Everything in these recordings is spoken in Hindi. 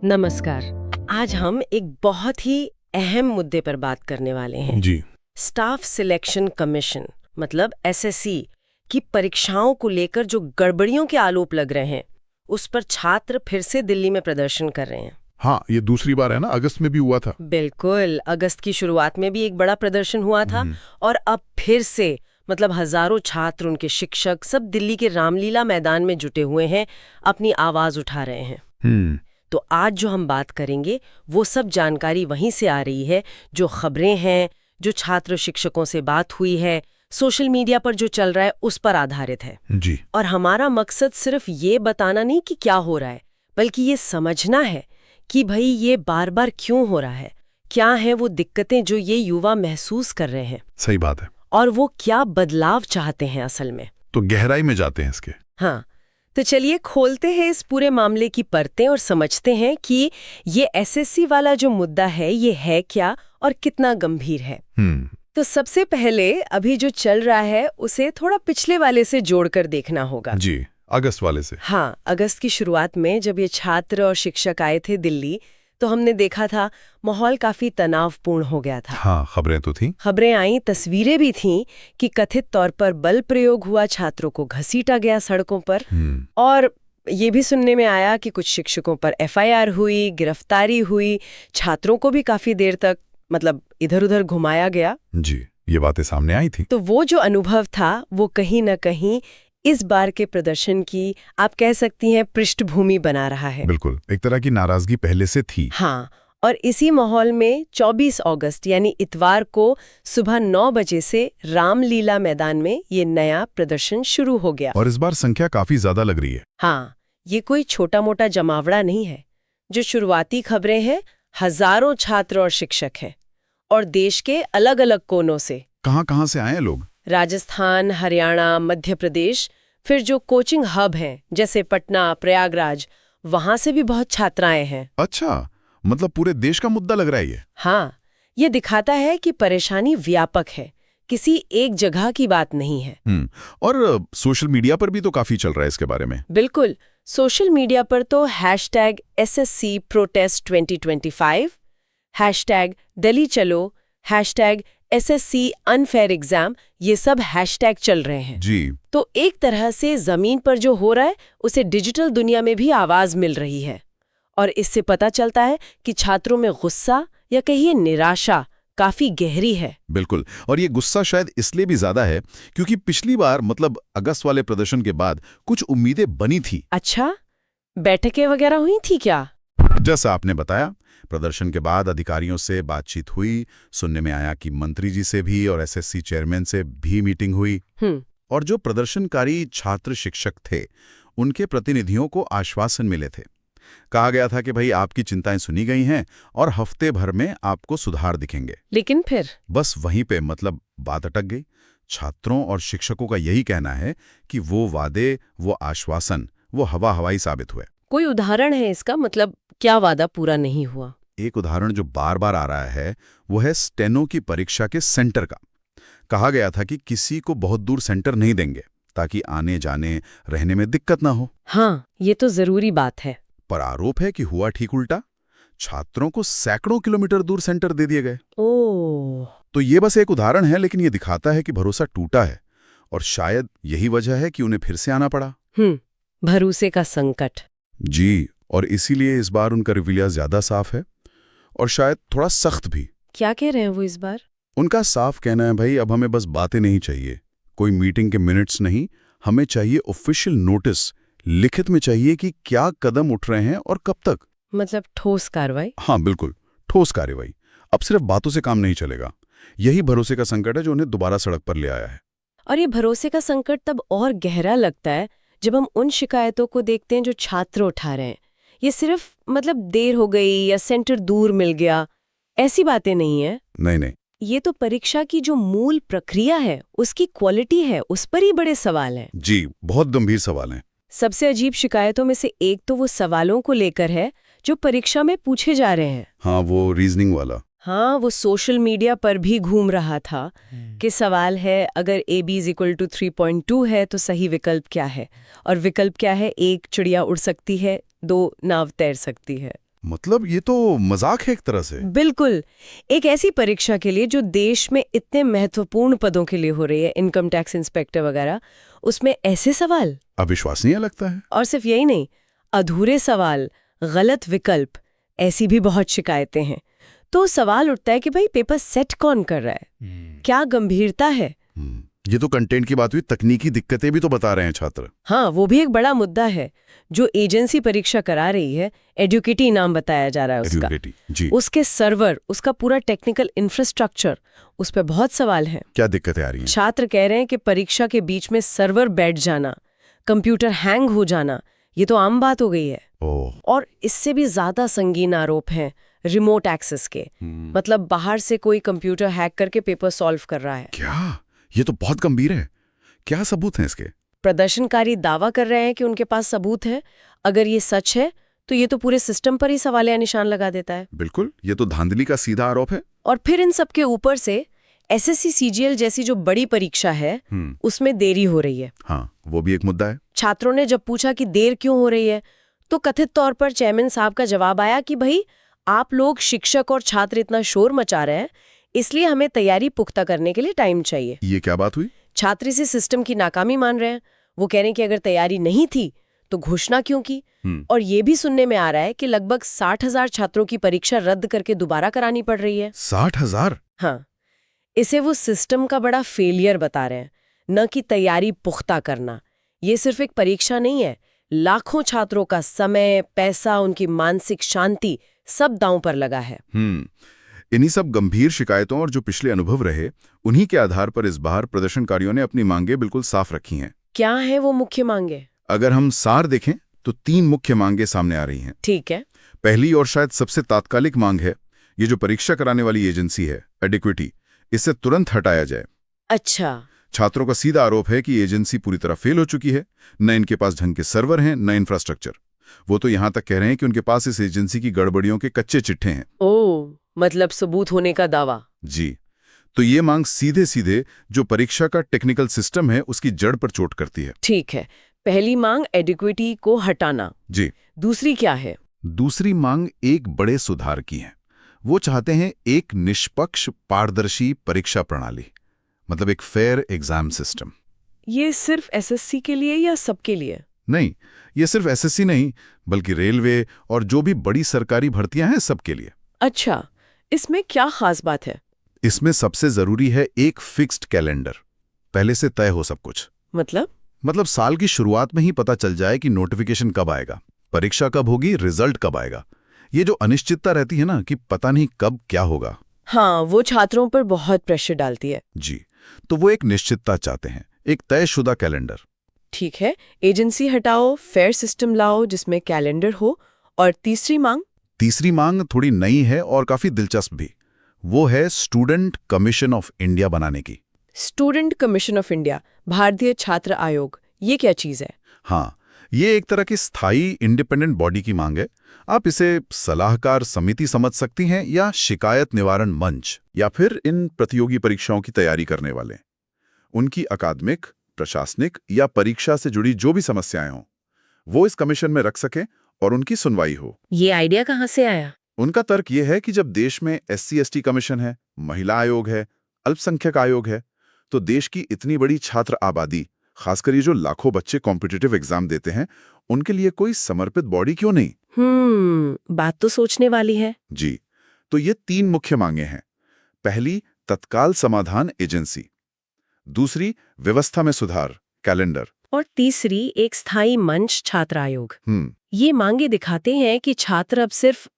नमस्कार। आज हम एक बहुत ही अहम मुद्दे पर बात करने वाले हैं जी। स्टाफ सिलेक्शन कमीशन मतलब एसएससी की परीक्षाओं को लेकर जो गड़बड़ियों के आरोप लग रहे हैं उस पर छात्र फिर से दिल्ली में प्रदर्शन कर रहे हैं। हाँ, ये दूसरी बार है ना, अगस्त में भी हुआ था। बिल्कुल, अगस्त की शुरुआत में भी एक बड़ा प्रदर्शन हुआ था और अब फिर से मतलब हजारों छात्र, उनके शिक्षक सब दिल्ली के रामलीला मैदान में जुटे हुए हैं, अपनी आवाज उठा रहे हैं। तो आज जो हम बात करेंगे वो सब जानकारी वहीं से आ रही है, जो खबरें हैं, जो छात्र शिक्षकों से बात हुई है, सोशल मीडिया पर जो चल रहा है उस पर आधारित है। जी। और हमारा मकसद सिर्फ ये बताना नहीं कि क्या हो रहा है, बल्कि ये समझना है कि भाई ये बार बार क्यों हो रहा है, क्या है वो दिक्कतें जो ये युवा महसूस कर रहे हैं। सही बात है। और वो क्या बदलाव चाहते हैं असल में। तो गहराई में जाते हैं इसके। हाँ, तो चलिए खोलते हैं इस पूरे मामले की परतें और समझते हैं कि ये एसएससी वाला जो मुद्दा है ये है क्या और कितना गंभीर है। तो सबसे पहले अभी जो चल रहा है उसे थोड़ा पिछले वाले से जोड़कर देखना होगा। जी, अगस्त वाले से। हाँ, अगस्त की शुरुआत में जब ये छात्र और शिक्षक आए थे दिल्ली, तो हमने देखा था माहौल काफी तनावपूर्ण हो गया था। हाँ, खबरें तो थी। खबरें आई, तस्वीरें भी थीं कि कथित तौर पर बल प्रयोग हुआ, छात्रों को घसीटा गया सड़कों पर। और ये भी सुनने में आया कि कुछ शिक्षकों पर एफआईआर हुई, गिरफ्तारी हुई, छात्रों को भी काफी देर तक मतलब इधर-उधर घुमाया गया। जी, ये बातें सामने आई थी। तो वो जो अनुभव था वो कहीं न कहीं इस बार के प्रदर्शन की आप कह सकती हैं पृष्ठभूमि बना रहा है। बिल्कुल, एक तरह की नाराजगी पहले से थी। हाँ, और इसी माहौल में 24 अगस्त यानी इतवार को सुबह 9 बजे से रामलीला मैदान में ये नया प्रदर्शन शुरू हो गया। और इस बार संख्या काफी ज्यादा लग रही है। हाँ, ये कोई छोटा-मोटा जमावड़ा नहीं है। जो शुरुआती खबरें हैं, हजारों छात्र और शिक्षक हैं और देश के अलग-अलग कोनों से। कहाँ से आए हैं लोग? राजस्थान, हरियाणा, मध्य प्रदेश, फिर जो कोचिंग हब हैं जैसे पटना, प्रयागराज, वहां से भी बहुत छात्राएं हैं। अच्छा, मतलब पूरे देश का मुद्दा लग रहा है ये। हाँ, ये दिखाता है कि परेशानी व्यापक है, किसी एक जगह की बात नहीं है। और सोशल मीडिया पर भी तो काफी चल रहा है इसके बारे में। बिल्कुल, सोशल मीडिया पर तो #SSC Protest 2025, #दिल्ली चलो, #SSC Unfair Exam, ये सब हैशटैग चल रहे हैं। जी। तो एक तरह से जमीन पर जो हो रहा है उसे डिजिटल दुनिया में भी आवाज मिल रही है। और इससे पता चलता है कि छात्रों में गुस्सा या कहिए निराशा काफी गहरी है। बिल्कुल, और ये गुस्सा शायद इसलिए भी ज्यादा है क्योंकि पिछली बार मतलब अगस्त वाले प्रदर्शन के बाद कुछ उम्मीदें बनी थी। अच्छा, बैठकें वगैरह हुई थी क्या? जैसा आपने बताया, प्रदर्शन के बाद अधिकारियों से बातचीत हुई, सुनने में आया कि मंत्री जी से भी और एसएससी चेयरमैन से भी मीटिंग हुई। और जो प्रदर्शनकारी छात्र शिक्षक थे उनके प्रतिनिधियों को आश्वासन मिले थे। कहा गया था कि भाई आपकी चिंताएं सुनी गई हैं और हफ्ते भर में आपको सुधार दिखेंगे। लेकिन फिर बस वहीं पे मतलब बात अटक गई। छात्रों और शिक्षकों का यही कहना है कि वो वादे, वो आश्वासन, वो हवा हवाई साबित हुए। कोई उदाहरण है इसका, मतलब क्या वादा पूरा नहीं हुआ? एक उदाहरण जो बार बार आ रहा है वो है स्टेनो की परीक्षा के सेंटर का। कहा गया था कि किसी को बहुत दूर सेंटर नहीं देंगे ताकि आने जाने रहने में दिक्कत ना हो। हाँ, ये तो जरूरी बात है। पर आरोप है कि हुआ ठीक उल्टा। छात्रों को सैकड़ों किलोमीटर दूर सेंटर दे दिए गए। ओह। तो ये बस एक उदाहरण है, लेकिन ये दिखाता है कि भरोसा टूटा है और शायद यही वजह है कि उन्हें फिर से आना पड़ा। भरोसे का संकट। जी, और इसीलिए इस बार उनका रवैया ज्यादा साफ है और शायद थोड़ा सख्त भी। क्या कह रहे हैं वो इस बार? उनका साफ कहना है, भाई अब हमें बस बातें नहीं चाहिए, कोई मीटिंग के मिनट्स नहीं, हमें चाहिए ऑफिशियल नोटिस, लिखित में चाहिए कि क्या कदम उठ रहे हैं और कब तक। मतलब ठोस कार्रवाई। हाँ बिल्कुल, ठोस कार्रवाई। अब सिर्फ बातों से काम नहीं चलेगा। यही भरोसे का संकट है जो उन्हें दोबारा सड़क पर ले आया है। और ये भरोसे का संकट तब और गहरा लगता है जब हम उन शिकायतों को देखते हैं जो छात्र उठा रहे हैं। ये सिर्फ मतलब देर हो गई या सेंटर दूर मिल गया, ऐसी बातें नहीं है। नहीं, ये तो परीक्षा की जो मूल प्रक्रिया है, उसकी क्वालिटी है, उस पर ही बड़े सवाल हैं। जी, बहुत गंभीर सवाल हैं। सबसे अजीब शिकायतों में से एक तो वो सवालों को लेकर है जो परीक्षा में पूछे जा रहे हैं। हाँ, वो रीजनिंग वाला। हाँ, वो सोशल मीडिया पर भी घूम रहा था कि सवाल है अगर AB = 3.2 है तो सही विकल्प क्या है, और विकल्प क्या है, 1 चिड़िया उड़ सकती है, 2 नाव तैर सकती है। मतलब ये तो मजाक है एक तरह से। बिल्कुल। एक ऐसी परीक्षा के लिए जो देश में इतने महत्वपूर्ण पदों के लिए हो रही है, इनकम टैक्स इंस्पेक्टर वगैरह, उसमें ऐसे सवाल। अविश्वसनीय लगता है। और सिर्फ यही नहीं, अधूरे सवाल, गलत विकल्प, ऐसी भी बहुत शिकायतें हैं। तो सवाल उठता है कि भाई पेपर सेट कौन कर रहा है, क्या गंभीरता है। ये तो कंटेंट की बात हुई, तकनीकी दिक्कतें भी तो बता रहे हैं छात्र। हाँ, वो भी एक बड़ा मुद्दा है। जो एजेंसी परीक्षा करा रही है, एडुकेटी नाम बताया जा रहा है उसका, जी। उसके सर्वर, उसका पूरा टेक्निकल इंफ्रास्ट्रक्चर, उस पर बहुत सवाल हैं। क्या दिक्कतें आ रही हैं? छात्र कह रहे हैं कि परीक्षा के बीच में सर्वर बैठ जाना, कंप्यूटर हैंग हो जाना, ये तो आम बात हो गई है। और इससे भी ज्यादा संगीन आरोप हैं रिमोट एक्सेस के। मतलब बाहर से कोई कंप्यूटर हैक करके पेपर सॉल्व कर रहा है। क्या? ये तो बहुत गंभीर है। क्या सबूत हैं इसके? प्रदर्शनकारी दावा कर रहे हैं कि उनके पास सबूत है। अगर ये सच है तो ये तो पूरे सिस्टम पर ही सवालिया निशान लगा देता है। बिल्कुल, ये तो धांधली का सीधा आरोप है। और फिर इन सब के ऊपर से एसएससी सीजीएल जैसी जो बड़ी परीक्षा है, उसमें देरी हो रही है। हाँ, वो भी एक मुद्दा है। छात्रों ने जब पूछा कि देर क्यों हो रही है, तो कथित तौर पर चेयरमैन साहब का जवाब आया कि भाई आप लोग शिक्षक और छात्र इतना शोर मचा रहे हैं, इसलिए हमें तैयारी पुख्ता करने के लिए टाइम चाहिए। ये क्या बात हुई? छात्र इसे सिस्टम की नाकामी मान रहे हैं। वो कह रहे हैं कि अगर तैयारी नहीं थी तो घोषणा क्यों की। और ये भी सुनने में आ रहा है कि लगभग 60,000 छात्रों की परीक्षा रद्द करके दोबारा करानी पड़ रही है। 60,000? हाँ, इसे वो सिस्टम का बड़ा फेलियर बता रहे हैं, न कि तैयारी पुख्ता करना। ये सिर्फ एक परीक्षा नहीं है, लाखों छात्रों का समय, पैसा, उनकी मानसिक शांति सब दांव पर लगा है। इन्हीं सब गंभीर शिकायतों और जो पिछले अनुभव रहे, उन्हीं के आधार पर इस बार प्रदर्शनकारियों ने अपनी मांगे बिल्कुल साफ रखी हैं। क्या है वो मुख्य मांगे? अगर हम सार देखें तो 3 मुख्य मांगे सामने आ रही हैं। ठीक है। पहली और शायद सबसे तात्कालिक मांग है, ये जो परीक्षा कराने वाली एजेंसी है, एडिक्विटी, इससे तुरंत हटाया जाए। अच्छा। छात्रों का सीधा आरोप है कि एजेंसी पूरी तरह फेल हो चुकी है। न इनके पास ढंग के सर्वर हैं, न इंफ्रास्ट्रक्चर। वो तो यहां तक कह रहे हैं कि उनके पास इस एजेंसी की गड़बड़ियों के कच्चे चिट्ठे हैं। ओह, मतलब सबूत होने का दावा। जी। तो ये मांग सीधे सीधे जो परीक्षा का टेक्निकल सिस्टम है उसकी जड़ पर चोट करती है। ठीक है, पहली मांग एडिक्विटी को हटाना। जी। दूसरी क्या है? दूसरी मांग एक बड़े सुधार की है। वो चाहते हैं एक निष्पक्ष पारदर्शी परीक्षा प्रणाली, मतलब एक फेयर एग्जाम सिस्टम। ये सिर्फ एसएससी के लिए या सबके लिए? नहीं, ये सिर्फ एसएससी नहीं, बल्कि रेलवे और जो भी बड़ी सरकारी भर्तियां हैं सबके लिए। अच्छा, इसमें क्या खास बात है? इसमें सबसे जरूरी है एक फिक्स्ड कैलेंडर, पहले से तय हो सब कुछ। मतलब साल की शुरुआत में ही पता चल जाए कि नोटिफिकेशन कब आएगा, परीक्षा कब होगी, रिजल्ट कब आएगा। ये जो अनिश्चितता रहती है ना कि पता नहीं कब क्या होगा, हाँ, वो छात्रों पर बहुत प्रेशर डालती है। जी। तो वो एक निश्चितता चाहते हैं, एक तयशुदा कैलेंडर। ठीक है, एजेंसी हटाओ, फेयर सिस्टम लाओ जिसमें कैलेंडर हो। और तीसरी मांग? तीसरी मांग थोड़ी नई है और काफी दिलचस्प भी। वो है स्टूडेंट कमीशन ऑफ इंडिया बनाने की। स्टूडेंट कमीशन ऑफ इंडिया, भारतीय छात्र आयोग, ये क्या चीज है? हाँ, ये एक तरह की स्थायी इंडिपेंडेंट बॉडी की मांग है। आप इसे सलाहकार समिति समझ सकती हैं, या शिकायत निवारण मंच, या फिर इन प्रतियोगी परीक्षाओं की तैयारी करने वाले। उनकी अकादमिक, प्रशासनिक या परीक्षा से जुड़ी जो भी समस्याएं हों, वो इस कमीशन में रख सकें और उनकी सुनवाई हो। ये आइडिया कहाँ से आया? उनका तर्क ये है कि जब देश में SC/ST कमीशन है, महिला आयोग है, अल्पसंख्यक आयोग है, तो देश की इतनी बड़ी छात्र आबादी, खासकर ये जो लाखों बच्चे कॉम्पिटिटिव एग्जाम देते हैं, उनके लिए कोई समर्पित बॉडी क्यों नहीं? बात तो सोचने वाली है। जी। तो ये 3 मुख्य मांगे हैं। पहली, तत्काल समाधान एजेंसी। दूसरी, व्यवस्था में सुधार, कैलेंडर। और तीसरी, एक स्थायी मंच, छात्र आयोग। ये मांगे दिखाते हैं कि छात्र अब सिर्फ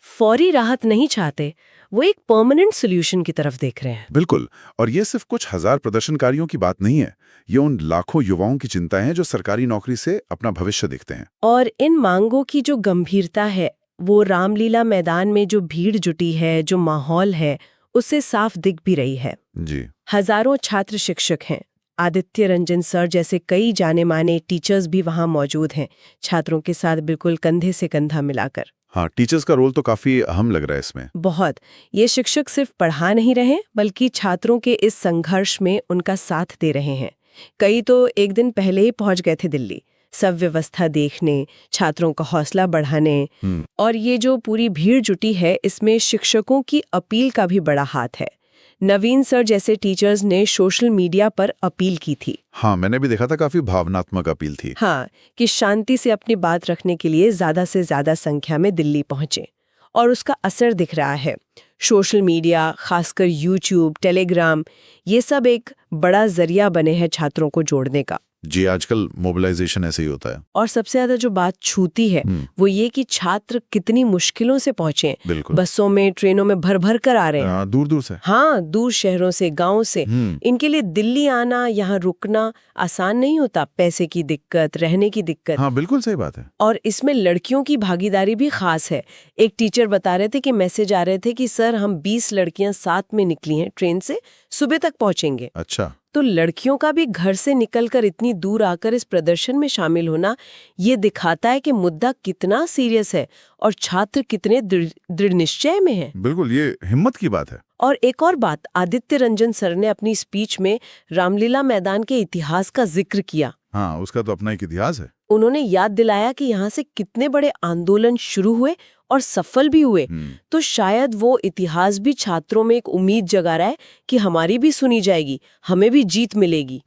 फौरी राहत नहीं चाहते, वो एक परमानेंट सॉल्यूशन की तरफ देख रहे हैं। बिल्कुल। और ये सिर्फ कुछ हजार प्रदर्शनकारियों की बात नहीं है, ये उन लाखों युवाओं की चिंताएं हैं जो सरकारी नौकरी से अपना भविष्य देखते हैं। और इन मांगों की जो गंभीरता है, वो रामलीला मैदान में जो भीड़ जुटी है, जो माहौल है, उससे साफ दिख भी रही है। जी। हजारों छात्र शिक्षक हैं, आदित्य रंजन सर जैसे कई जाने माने टीचर्स भी वहां मौजूद हैं, छात्रों के साथ बिल्कुल कंधे से कंधा मिलाकर। हाँ, टीचर्स का रोल तो काफी अहम लग रहा है इसमें। बहुत। ये शिक्षक सिर्फ पढ़ा नहीं रहे, बल्कि छात्रों के इस संघर्ष में उनका साथ दे रहे हैं। कई तो एक दिन पहले ही पहुंच गए थे दिल्ली, सब व्यवस्था देखने, छात्रों का हौसला बढ़ाने। और ये जो पूरी भीड़ जुटी है, इसमें शिक्षकों की अपील का भी बड़ा हाथ है। नवीन सर जैसे टीचर्स ने सोशल मीडिया पर अपील की थी। हाँ, मैंने भी देखा था, काफी भावनात्मक अपील थी। हाँ, कि शांति से अपनी बात रखने के लिए ज्यादा से ज्यादा संख्या में दिल्ली पहुंचे। और उसका असर दिख रहा है। सोशल मीडिया, खासकर यूट्यूब, टेलीग्राम, ये सब एक बड़ा जरिया बने हैं छात्रों को जोड़ने का। जी, आजकल मोबिलाइजेशन ऐसे ही होता है। और सबसे ज्यादा जो बात छूती है वो ये कि छात्र कितनी मुश्किलों से पहुंचे। बिल्कुल। बसों में, ट्रेनों में भर भर कर आ रहे हैं। दूर दूर से। हाँ, दूर शहरों से, गांव से। इनके लिए दिल्ली आना, यहाँ रुकना आसान नहीं होता। पैसे की दिक्कत, रहने की दिक्कत। हाँ, बिल्कुल सही बात है। और इसमें लड़कियों की भागीदारी भी खास है। एक टीचर बता रहे थे कि मैसेज आ रहे थे कि सर, हम 20 लड़कियां साथ में निकली हैं ट्रेन से, सुबह तक पहुंचेंगे। अच्छा। तो लड़कियों का भी घर से निकलकर इतनी दूर आकर इस प्रदर्शन में शामिल होना, ये दिखाता है कि मुद्दा कितना सीरियस है और छात्र कितने दृढ़ निश्चय में हैं। बिल्कुल, ये हिम्मत की बात है। और एक और बात, आदित्य रंजन सर ने अपनी स्पीच में रामलीला मैदान के इतिहास का जिक्र किया। हाँ, उसका तो अपना एक इतिहास है। उन्होंने याद दिलाया कि यहाँ से कितने बड़े आंदोलन शुरू हुए और सफल भी हुए। तो शायद वो इतिहास भी छात्रों में एक उम्मीद जगा रहा है कि हमारी भी सुनी जाएगी, हमें भी जीत मिलेगी।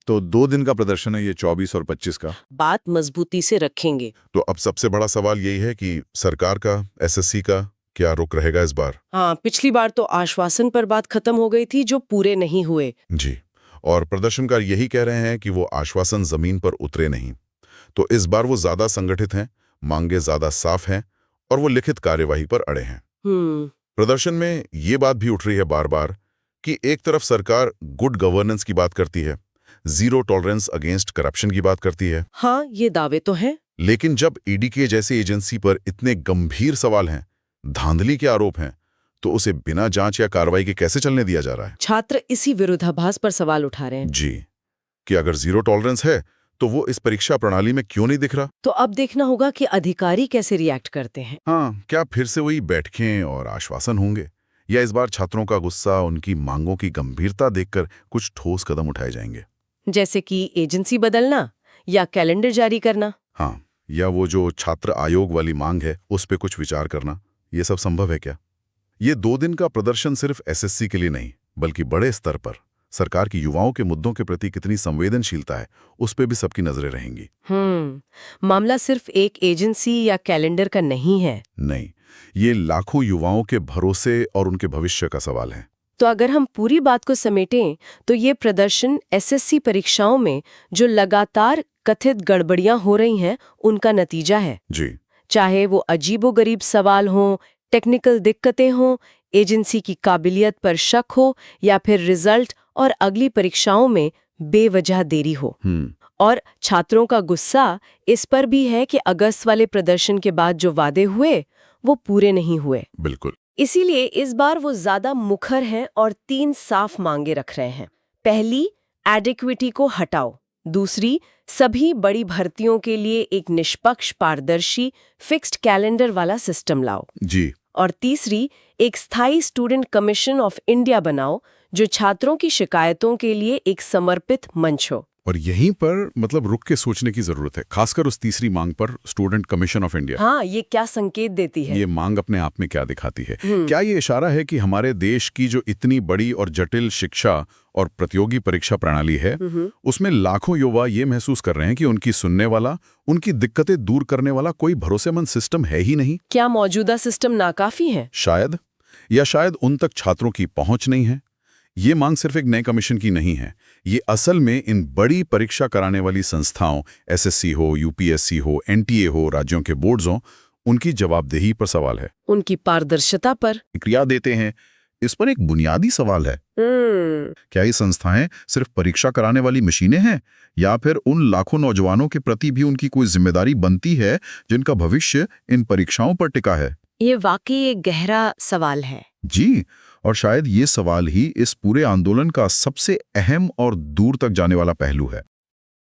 तो 2 दिन का प्रदर्शन है ये, 24 और 25 का। बात मजबूती से रखेंगे। तो अब सबसे बड़ा सवाल यही है कि सरकार का, एसएससी का क्या रुख रहेगा इस बार? हाँ, पिछली बार तो आश्वासन पर बात खत्म हो गई थी, जो पूरे नहीं हुए। जी, और प्रदर्शनकार यही कह रहे हैं कि वो आश्वासन जमीन पर उतरे नहीं। तो इस बार वो ज्यादा संगठित हैं, मांगे ज्यादा साफ हैं और वो लिखित कार्यवाही पर अड़े हैं। प्रदर्शन में ये बात भी उठ रही है बार बार कि एक तरफ सरकार गुड गवर्नेंस की बात करती है, जीरो टॉलरेंस अगेंस्ट करप्शन की बात करती है। हाँ, ये दावे तो हैं। लेकिन जब ईडी के जैसे एजेंसी पर इतने गंभीर सवाल हैं, धांधली के आरोप हैं, तो उसे बिना जांच या कार्रवाई के कैसे चलने दिया जा रहा है? छात्र इसी विरोधाभास पर सवाल उठा रहे हैं। जी, कि अगर जीरो टॉलरेंस है तो वो इस परीक्षा प्रणाली में क्यों नहीं दिख रहा? तो अब देखना होगा कि अधिकारी कैसे रिएक्ट करते हैं। हाँ, क्या फिर से वही बैठकें और आश्वासन होंगे, या इस बार छात्रों का गुस्सा, उनकी मांगों की गंभीरता देखकर कुछ ठोस कदम उठाए जाएंगे? जैसे कि एजेंसी बदलना या कैलेंडर जारी करना। हाँ, या वो जो छात्र आयोग वाली मांग है उस पर कुछ विचार करना, ये सब संभव है क्या? ये 2 दिन का प्रदर्शन सिर्फ एसएससी के लिए नहीं, बल्कि बड़े स्तर पर सरकार की युवाओं के मुद्दों के प्रति कितनी संवेदनशीलता है, उस पे भी सबकी नजरें रहेंगी। मामला सिर्फ एक एजेंसी या कैलेंडर का नहीं है। नहीं, ये लाखों युवाओं के भरोसे और उनके भविष्य का सवाल है। तो अगर हम पूरी बात को समेटें तो ये प्रदर्शन एसएससी परीक्षाओं में जो लगातार कथित गड़बड़ियां हो रही हैं, उनका नतीजा है। जी, चाहे वो अजीबोगरीब सवाल हों, टेक्निकल दिक्कतें हों, एजेंसी की काबिलियत पर शक हो, या फिर रिजल्ट और अगली परीक्षाओं में बेवजह देरी हो। और छात्रों का गुस्सा इस पर भी है कि अगस्त वाले प्रदर्शन के बाद जो वादे हुए वो पूरे नहीं हुए। बिल्कुल। इसीलिए इस बार वो ज्यादा मुखर हैं और 3 साफ मांगे रख रहे हैं। पहली, एडिक्विटी को हटाओ। दूसरी, सभी बड़ी भर्तियों के लिए एक निष्पक्ष, पारदर्शी, फिक्स्ड कैलेंडर वाला सिस्टम लाओ। जी। और तीसरी, एक स्थायी स्टूडेंट कमीशन ऑफ इंडिया बनाओ, जो छात्रों की शिकायतों के लिए एक समर्पित मंच हो। और यहीं पर मतलब रुक के सोचने की जरूरत है, खासकर उस तीसरी मांग पर, स्टूडेंट कमीशन ऑफ इंडिया। हाँ, ये क्या संकेत देती है? ये मांग अपने आप में क्या दिखाती है? क्या ये इशारा है कि हमारे देश की जो इतनी बड़ी और जटिल शिक्षा और प्रतियोगी परीक्षा प्रणाली है, उसमें लाखों युवा ये महसूस कर रहे हैं कि उनकी सुनने वाला, उनकी दिक्कतें दूर करने वाला कोई भरोसेमंद सिस्टम है ही नहीं? क्या मौजूदा सिस्टम नाकाफी है? शायद, या शायद उन तक छात्रों की पहुंच नहीं है। ये मांग सिर्फ एक नए कमीशन की नहीं है, ये असल में इन बड़ी परीक्षा कराने वाली संस्थाओं, एसएससी हो, यूपीएससी हो, एनटीए हो, राज्यों के बोर्ड्स हो, उनकी जवाबदेही पर सवाल है। उनकी पारदर्शिता पर। प्रतिक्रिया देते हैं, इस पर एक बुनियादी सवाल है। क्या ये संस्थाएं सिर्फ परीक्षा कराने वाली मशीनें हैं, या फिर उन लाखों नौजवानों के प्रति भी उनकी कोई जिम्मेदारी बनती है जिनका भविष्य इन परीक्षाओं पर टिका है? ये वाकई एक गहरा सवाल है। जी, और शायद ये सवाल ही इस पूरे आंदोलन का सबसे अहम और दूर तक जाने वाला पहलू है।